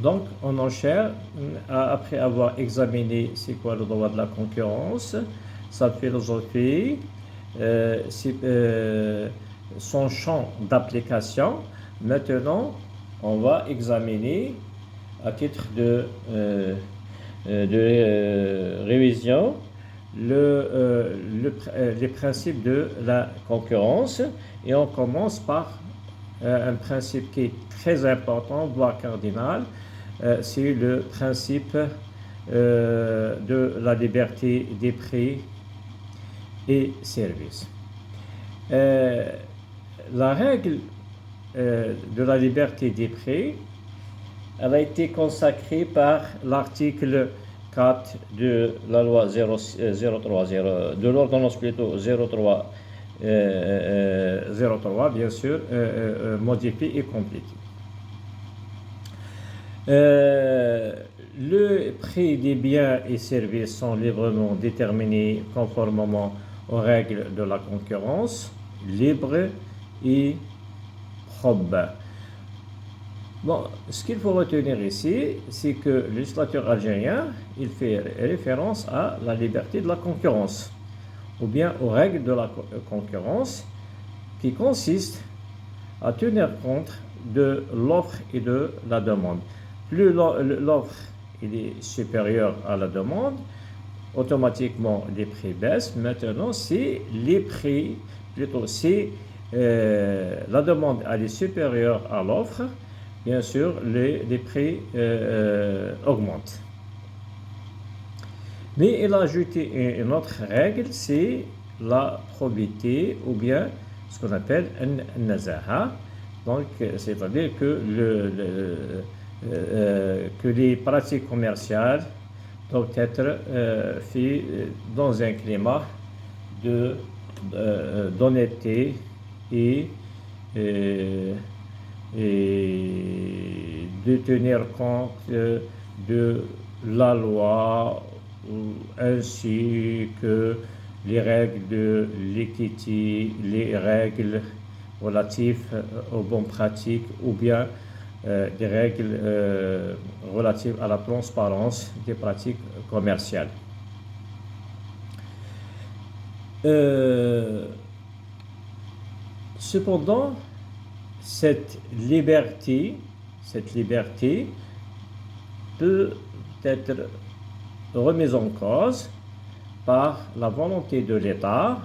Donc, on enchaîne, après avoir examiné c'est quoi le droit de la concurrence, sa philosophie, son champ d'application. Maintenant, on va examiner à titre de révision les principes de la concurrence. Et on commence par un principe qui est très important, voire cardinal, c'est le principe de la liberté des prix et services. La règle de la liberté des prix, elle a été consacrée par l'article 4 de la loi 03, de l'ordonnance plutôt 03, 03 bien sûr, modifié et complété. Le prix des biens et services sont librement déterminés conformément aux règles de la concurrence, libre et probe. Bon, ce qu'il faut retenir ici, c'est que le législateur algérien, il fait référence à la liberté de la concurrence, ou bien aux règles de la concurrence, qui consistent à tenir compte de l'offre et de la demande. Plus l'offre est supérieure à la demande, automatiquement les prix baissent. Maintenant, c'est les prix, plutôt c'est la demande elle est supérieure à l'offre, bien sûr les prix augmentent. Mais il a ajouté une autre règle, c'est la probité ou bien ce qu'on appelle un nazaha. Donc, c'est-à-dire que que les pratiques commerciales doivent être faites dans un climat d'honnêteté et de tenir compte de la loi ainsi que les règles de l'équité, les règles relatives aux bonnes pratiques ou bien des règles relatives à la transparence des pratiques commerciales. Cependant, cette liberté peut être remise en cause par la volonté de l'État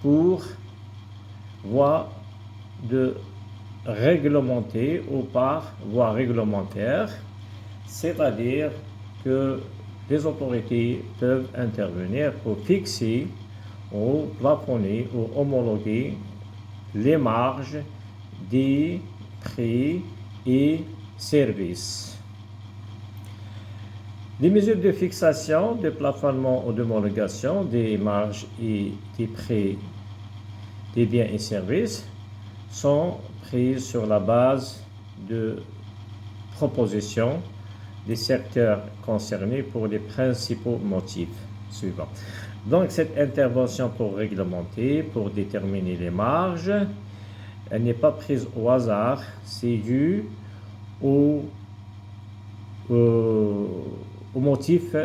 pour voie de réglementer ou par voie réglementaire, c'est-à-dire que les autorités peuvent intervenir pour fixer ou plafonner ou homologuer les marges des prix et services. Les mesures de fixation, de plafonnement ou d'homologation des marges et des prix des biens et services sont prises sur la base de propositions des secteurs concernés pour les principaux motifs suivants. Donc, cette intervention pour réglementer, pour déterminer les marges, elle n'est pas prise au hasard, c'est dû au motif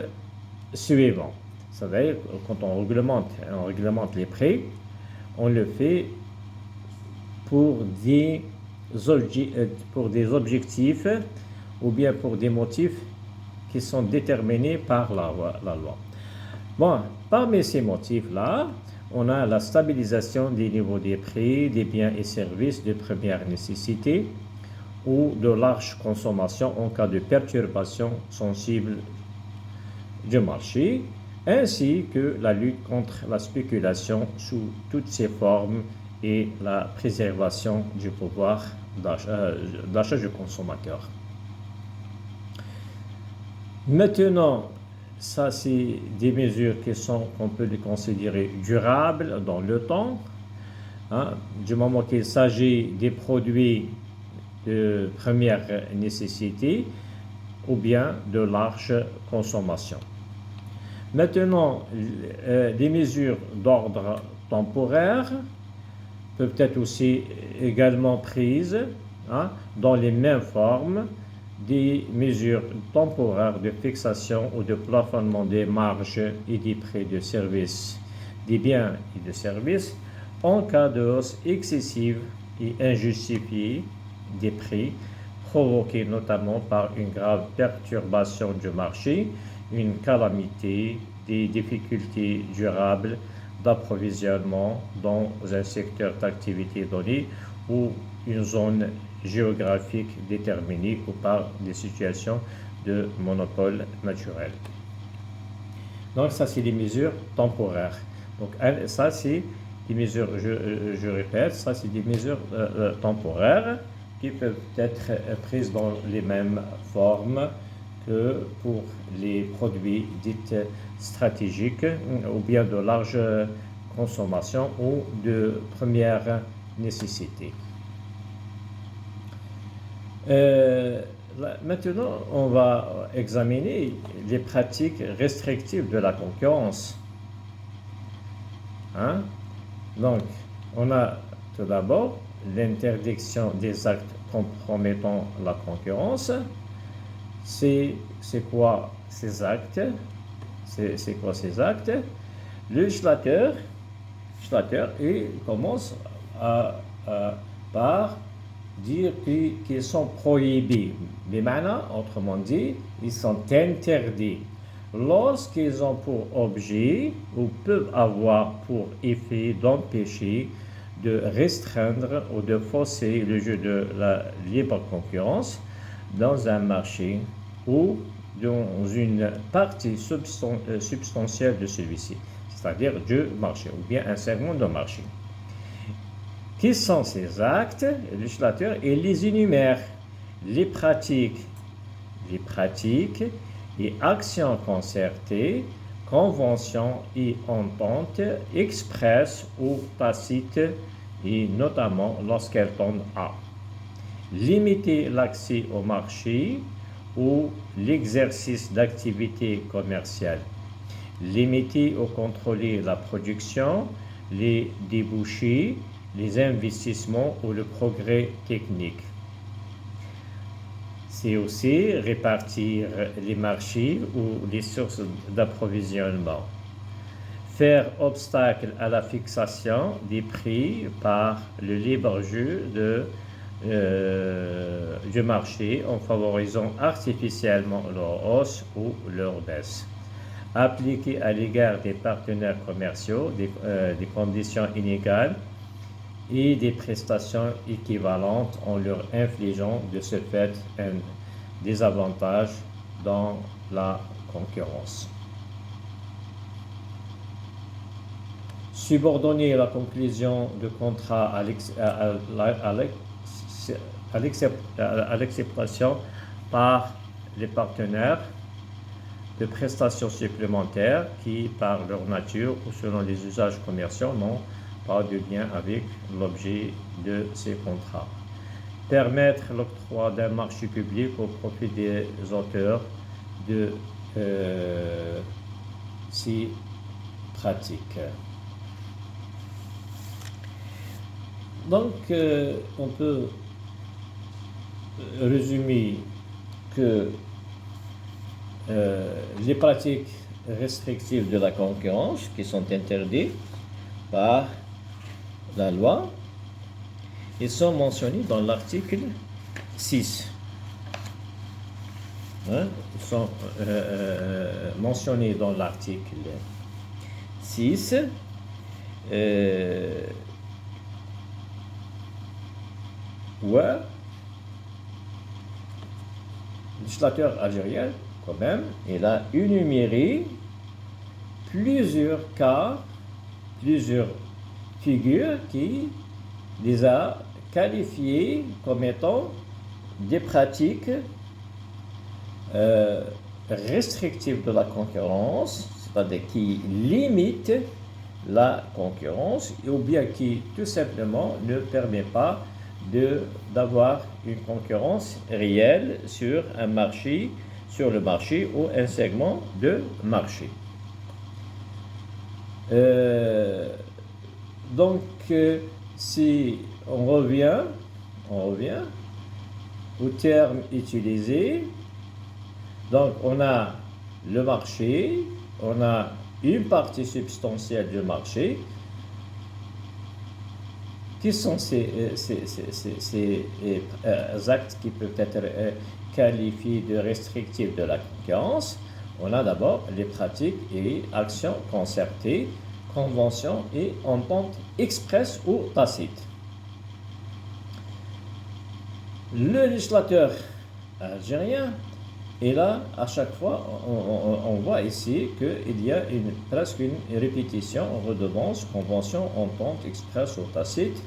suivant. C'est-à-dire, quand on réglemente les prix, on le fait pour des objectifs ou bien pour des motifs qui sont déterminés par la loi. Bon, parmi ces motifs-là, on a la stabilisation des niveaux des prix des biens et services de première nécessité ou de large consommation en cas de perturbation sensible du marché, ainsi que la lutte contre la spéculation sous toutes ses formes et la préservation du pouvoir d'achat du consommateur. Maintenant, ça c'est des mesures qu'on peut les considérer durables dans le temps, du moment qu'il s'agit des produits de première nécessité ou bien de large consommation. Maintenant, les mesures d'ordre temporaire peuvent être aussi également prises dans les mêmes formes des mesures temporaires de fixation ou de plafonnement des marges et des prix de services des biens et de services en cas de hausse excessive et injustifiée des prix, provoquée notamment par une grave perturbation du marché, une calamité, des difficultés durables d'approvisionnement dans un secteur d'activité donné ou une zone géographique déterminée ou par des situations de monopole naturel. Donc ça, c'est les mesures temporaires. Donc ça, c'est des mesures, je répète, ça, c'est des mesures temporaires qui peuvent être prises dans les mêmes formes que pour les produits dits stratégiques ou bien de large consommation ou de première nécessité. Maintenant, on va examiner les pratiques restrictives de la concurrence. Donc, on a tout d'abord l'interdiction des actes compromettant la concurrence. C'est quoi ces actes? C'est quoi ces actes? Le législateur, il commence par dire qu'ils sont prohibés. Mais maintenant, autrement dit, ils sont interdits lorsqu'ils ont pour objet ou peuvent avoir pour effet d'empêcher, de restreindre ou de fausser le jeu de la libre concurrence dans un marché ou dans une partie substantielle de celui-ci, c'est-à-dire du marché ou bien un segment de marché. Quels sont ces actes? Le législateur les énumère. Les pratiques et actions concertées, conventions et ententes expresses ou tacites, et notamment lorsqu'elles tendent à limiter l'accès au marché ou l'exercice d'activités commerciales, limiter ou contrôler la production, les débouchés, les investissements ou le progrès technique. C'est aussi répartir les marchés ou les sources d'approvisionnement. Faire obstacle à la fixation des prix par le libre jeu du marché en favorisant artificiellement leur hausse ou leur baisse. Appliquer à l'égard des partenaires commerciaux des conditions inégales et des prestations équivalentes en leur infligeant de ce fait un désavantage dans la concurrence. Subordonner la conclusion de contrat à l'acceptation par les partenaires de prestations supplémentaires qui, par leur nature ou selon les usages commerciaux, n'ont pas de lien avec l'objet de ces contrats. Permettre l'octroi d'un marché public au profit des auteurs de ces pratiques. Donc, on peut résumer que les pratiques restrictives de la concurrence qui sont interdites par la loi, ils sont mentionnés dans l'article 6. Ils sont mentionnés dans l'article 6. Ouais. Le législateur algérien, quand même, il a énuméré plusieurs cas, plusieurs figures qui les a qualifiées comme étant des pratiques restrictives de la concurrence, c'est-à-dire qui limitent la concurrence ou bien qui tout simplement ne permet pas d'avoir une concurrence réelle sur un marché, sur le marché ou un segment de marché. Donc, si on revient aux termes utilisés. Donc, on a le marché, on a une partie substantielle du marché. Qui sont ces actes qui peuvent être qualifiés de restrictifs de la concurrence? On a d'abord les pratiques et actions concertées, conventions et ententes expresses ou tacites. Le législateur algérien, et là, à chaque fois, on voit ici qu'il y a presque une répétition, redevance, convention, entente, express ou tacite,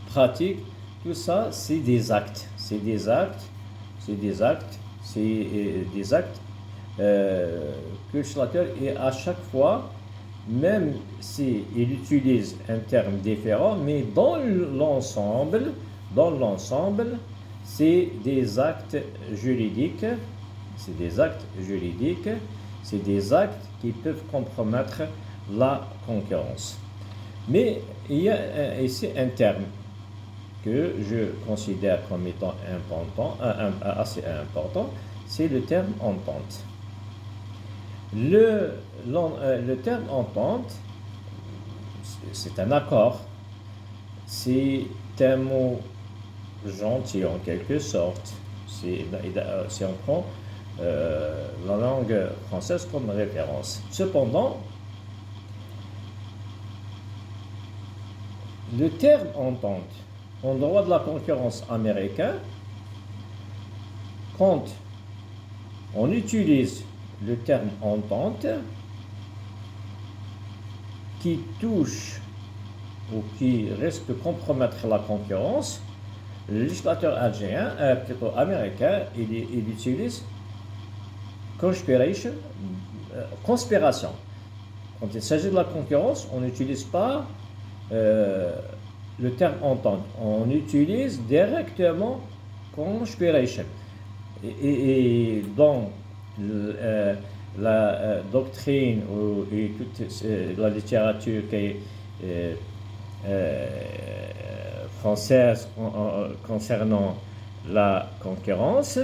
pratique, tout ça, c'est des actes. C'est des actes que le législateur, et à chaque fois, même s'il utilise un terme différent, mais dans l'ensemble, c'est des actes juridiques. C'est des actes juridiques, c'est des actes qui peuvent compromettre la concurrence. Mais il y a ici un terme que je considère comme étant assez important, c'est le terme entente. Le terme entente, c'est un accord, c'est un mot gentil en quelque sorte. Si on prend la langue française comme référence. Cependant, le terme entente en droit de la concurrence américain, quand on utilise le terme entente qui touche ou qui risque de compromettre la concurrence, le législateur algérien, plutôt américain, il utilise conspiration. Quand il s'agit de la concurrence, on n'utilise pas le terme entente. On utilise directement conspiration. Et dans la doctrine et toute la littérature qui est française concernant la concurrence,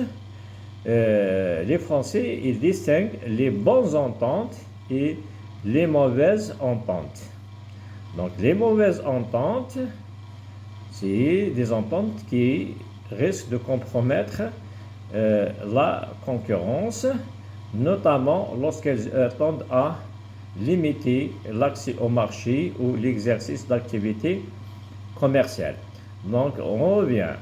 les Français, ils distinguent les bonnes ententes et les mauvaises ententes. Donc, les mauvaises ententes, c'est des ententes qui risquent de compromettre la concurrence, notamment lorsqu'elles tendent à limiter l'accès au marché ou l'exercice d'activités commerciales. Donc, on revient.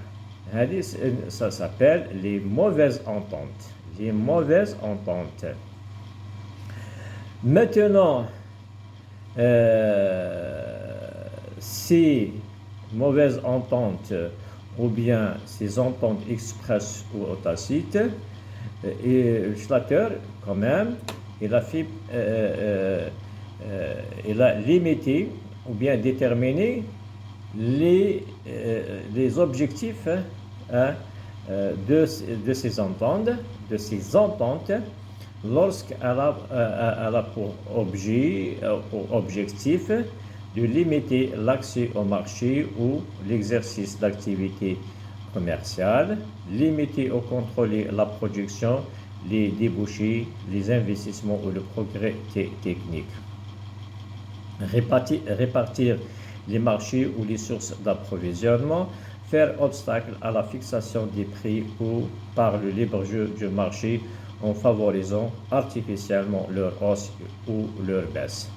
Ça s'appelle les mauvaises ententes. Les mauvaises ententes. Maintenant, ces mauvaises ententes ou bien ces ententes expresses ou tacites, et le législateur, quand même, il a limité ou bien déterminé les objectifs de ces ententes, lorsqu'elle a pour objectif de limiter l'accès au marché ou l'exercice d'activités commerciales, limiter ou contrôler la production, les débouchés, les investissements ou le progrès technique. Répartir les marchés ou les sources d'approvisionnement, faire obstacle à la fixation des prix ou par le libre jeu du marché en favorisant artificiellement leur hausse ou leur baisse.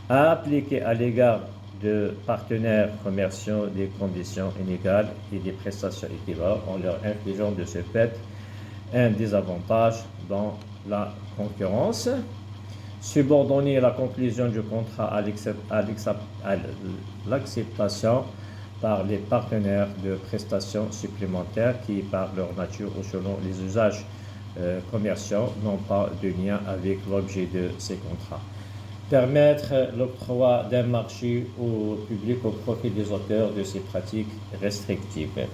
À appliquer à l'égard de partenaires commerciaux des conditions inégales et des prestations équivalentes en leur infligeant de ce fait un désavantage dans la concurrence. Subordonner la conclusion du contrat à l'acceptation par les partenaires de prestations supplémentaires qui, par leur nature ou selon les usages commerciaux, n'ont pas de lien avec l'objet de ces contrats. Permettre l'octroi d'un marché au public au profit des auteurs de ces pratiques restrictives.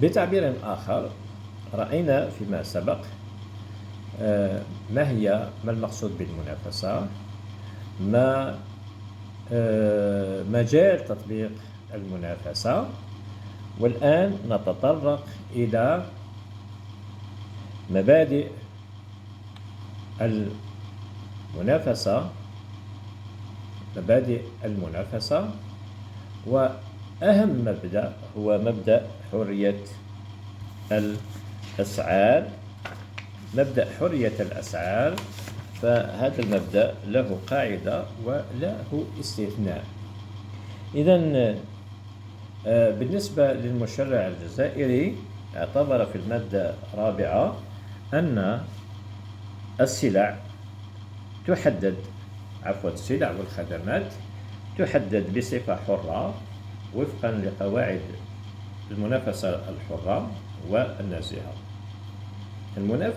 بتعبير آخر رأينا فيما سبق ما المقصود بالمنافسة؟ ما مجال تطبيق المنافسة؟ والآن نتطرق إلى مبادئ المنافسة وأهم مبدأ هو مبدأ حرية الأسعار. مبدأ حرية الأسعار، فهذا المبدأ له قاعدة وله استثناء. إذن بالنسبة للمشرع الجزائري اعتبر في المادة الرابعة أن السلع السلع والخدمات تحدد بصفة حرة وفقا لقواعد المنافسة الحرة والنزيهة.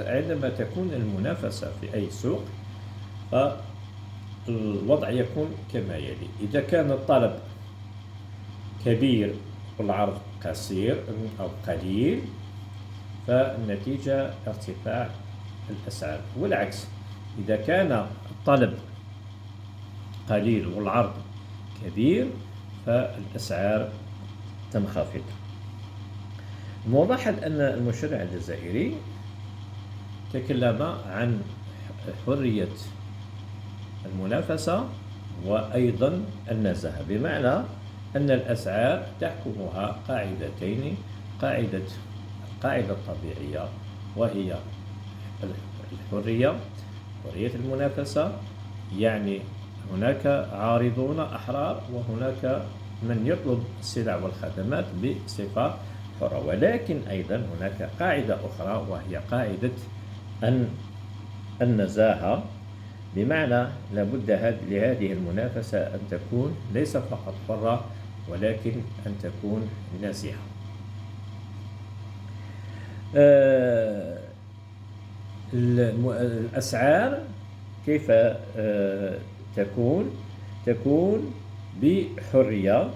عندما تكون المنافسة في أي سوق فالوضع يكون كما يلي: إذا كان الطلب كبير والعرض قصير أو قليل فالنتيجة ارتفاع الأسعار، والعكس إذا كان الطلب قليل والعرض كبير فالأسعار تنخفض. الملاحظ أن المشرع الجزائري تكلم عن حرية المنافسة وأيضا النزاهة، بمعنى أن الأسعار تحكمها قاعدتين: القاعدة الطبيعية وهي حرية المنافسة، يعني هناك عارضون أحرار وهناك من يطلب السلع والخدمات بصفة حرة. ولكن أيضا هناك قاعدة أخرى وهي قاعدة النزاهة، بمعنى لابد لهذه المنافسة أن تكون ليس فقط حرة ولكن أن تكون نزيهة. الأسعار كيف تكون بحرية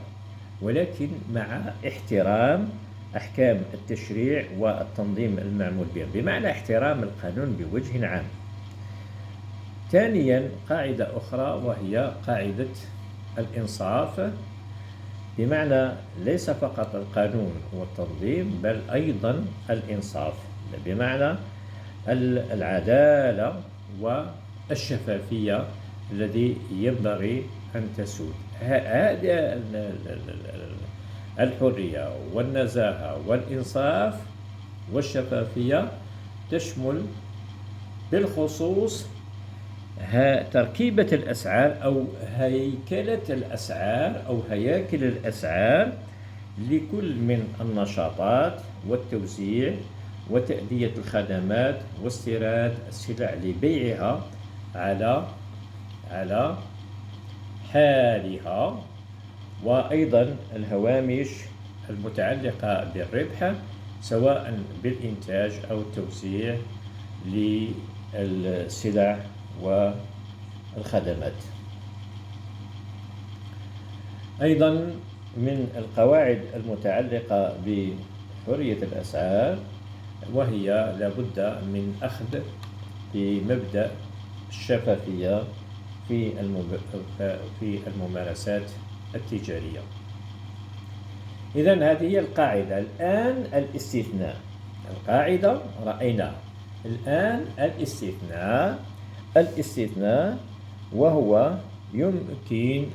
ولكن مع احترام أحكام التشريع والتنظيم المعمول به، بمعنى احترام القانون بوجه عام. ثانيا قاعدة أخرى وهي قاعدة الإنصاف، بمعنى ليس فقط القانون والتنظيم بل أيضا الإنصاف، بمعنى العدالة والشفافية الذي ينبغي أن تسود. هذه الحرية والنزاهة والإنصاف والشفافية تشمل بالخصوص تركيبة الأسعار أو هيكلة الأسعار أو هياكل الأسعار لكل من النشاطات والتوزيع وتأدية الخدمات واستيراد السلع لبيعها على حالها، وأيضا الهوامش المتعلقة بالربح سواء بالإنتاج أو التوزيع للسلع والخدمات. أيضا من القواعد المتعلقة بحرية الأسعار وهي لابد من أخذ بمبدأ الشفافية في الممارسات التجارية. إذن هذه هي القاعدة. الآن الاستثناء. القاعدة رأينا، الآن الاستثناء وهو يمكن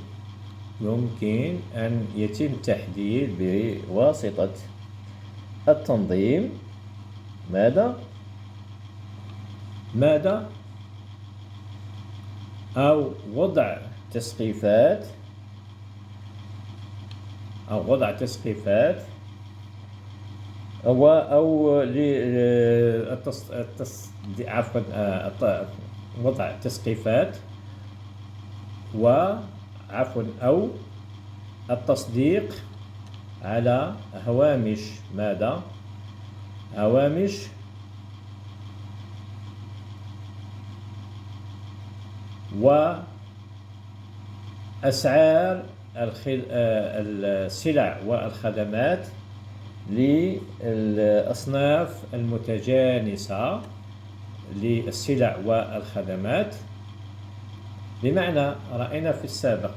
أن يتم تحديد بواسطة التنظيم ماذا؟ أو وضع تسقيفات أو وضع تسقيفات أو التصديق على هوامش ماذا؟ هوامش وأسعار السلع والخدمات للأصناف المتجانسة للسلع والخدمات، بمعنى رأينا في السابق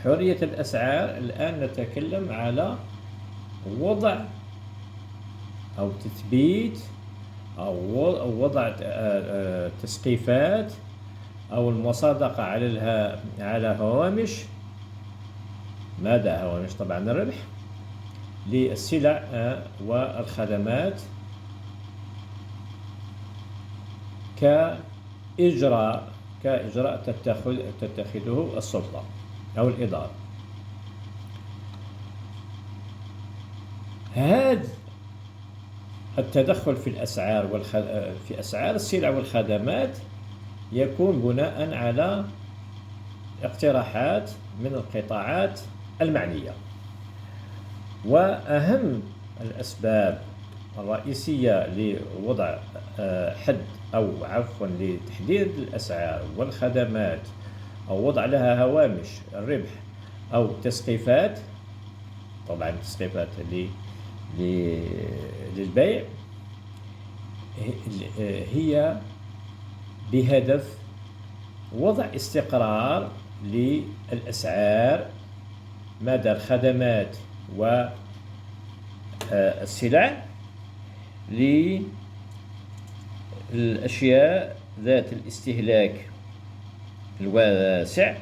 حرية الأسعار. الآن نتكلم على وضع أو تثبيت أو وضع تسقيفات أو المصادقة على هوامش. ماذا هوامش؟ طبعا الربح للسلع والخدمات كإجراء تتخذه السلطة أو الإدارة. هذا التدخل في الأسعار في أسعار السلع والخدمات يكون بناء على اقتراحات من القطاعات المعنية. وأهم الأسباب الرئيسية لوضع حد أو عفوا لتحديد الأسعار والخدمات أو وضع لها هوامش الربح أو تسقيفات، طبعا تسقيفات للبيع، هي بهدف وضع استقرار للأسعار مدى الخدمات والسلع للأشياء ذات الاستهلاك الواسع،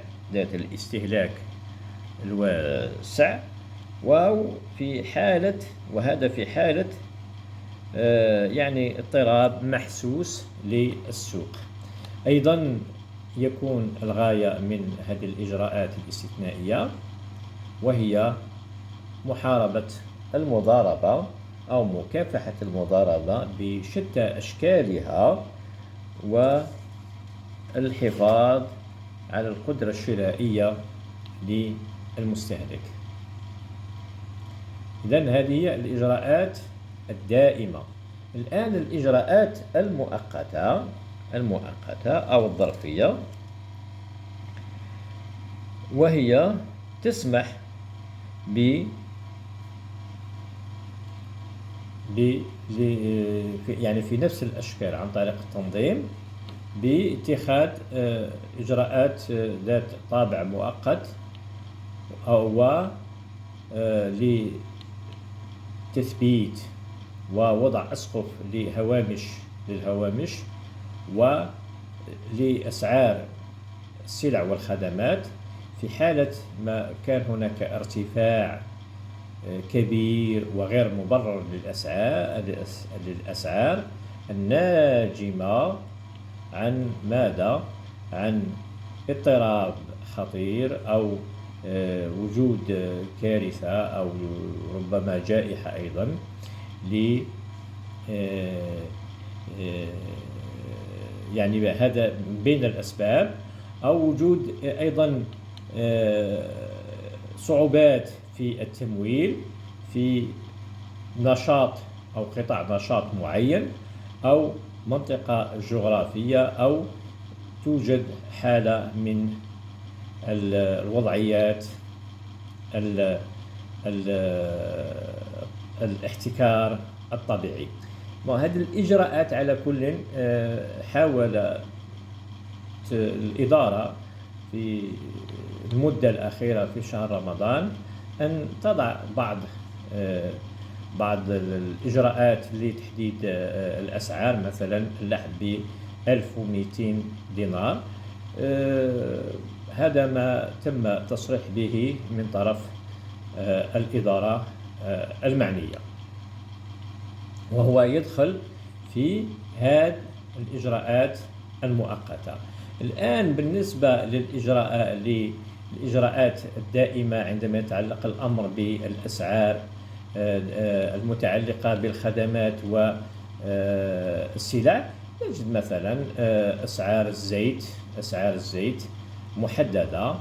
وهذا في حالة يعني اضطراب محسوس للسوق. أيضا يكون الغاية من هذه الإجراءات الاستثنائية وهي محاربة المضاربة أو مكافحة المضاربة بشتى أشكالها والحفاظ على القدرة الشرائية للمستهلك. إذن هذه هي الإجراءات الدائمة. الآن الإجراءات المؤقتة أو الظرفية، وهي تسمح يعني في نفس الأشكال عن طريق التنظيم باتخاذ إجراءات ذات طابع مؤقت أو لتثبيت ووضع أسقف للهوامش ولأسعار السلع والخدمات في حالة ما كان هناك ارتفاع كبير وغير مبرر للأسعار الناجمة عن ماذا؟ عن اضطراب خطير أو وجود كارثة أو ربما جائحة أيضا يعني هذا بين الأسباب، أو وجود أيضا صعوبات في التمويل في نشاط أو قطاع نشاط معين أو منطقة جغرافية، أو توجد حالة من الوضعيات الاحتكار الطبيعي. وهذه الإجراءات على كل حاولت الإدارة في المدة الأخيرة في شهر رمضان أن تضع بعض الإجراءات لتحديد الأسعار، مثلا اللحم ب 1200 دينار. هذا ما تم تصريح به من طرف الإدارة المعنية، وهو يدخل في هذه الإجراءات المؤقتة. الآن بالنسبة للإجراءات الدائمة عندما يتعلق الأمر بالأسعار المتعلقة بالخدمات والسلع، نجد مثلا أسعار الزيت محددة،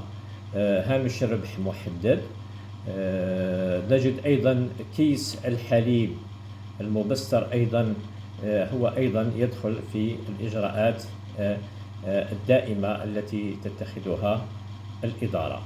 هامش الربح محدد. نجد أيضا كيس الحليب المبستر أيضا هو أيضا يدخل في الإجراءات الدائمة التي تتخذها الإدارة.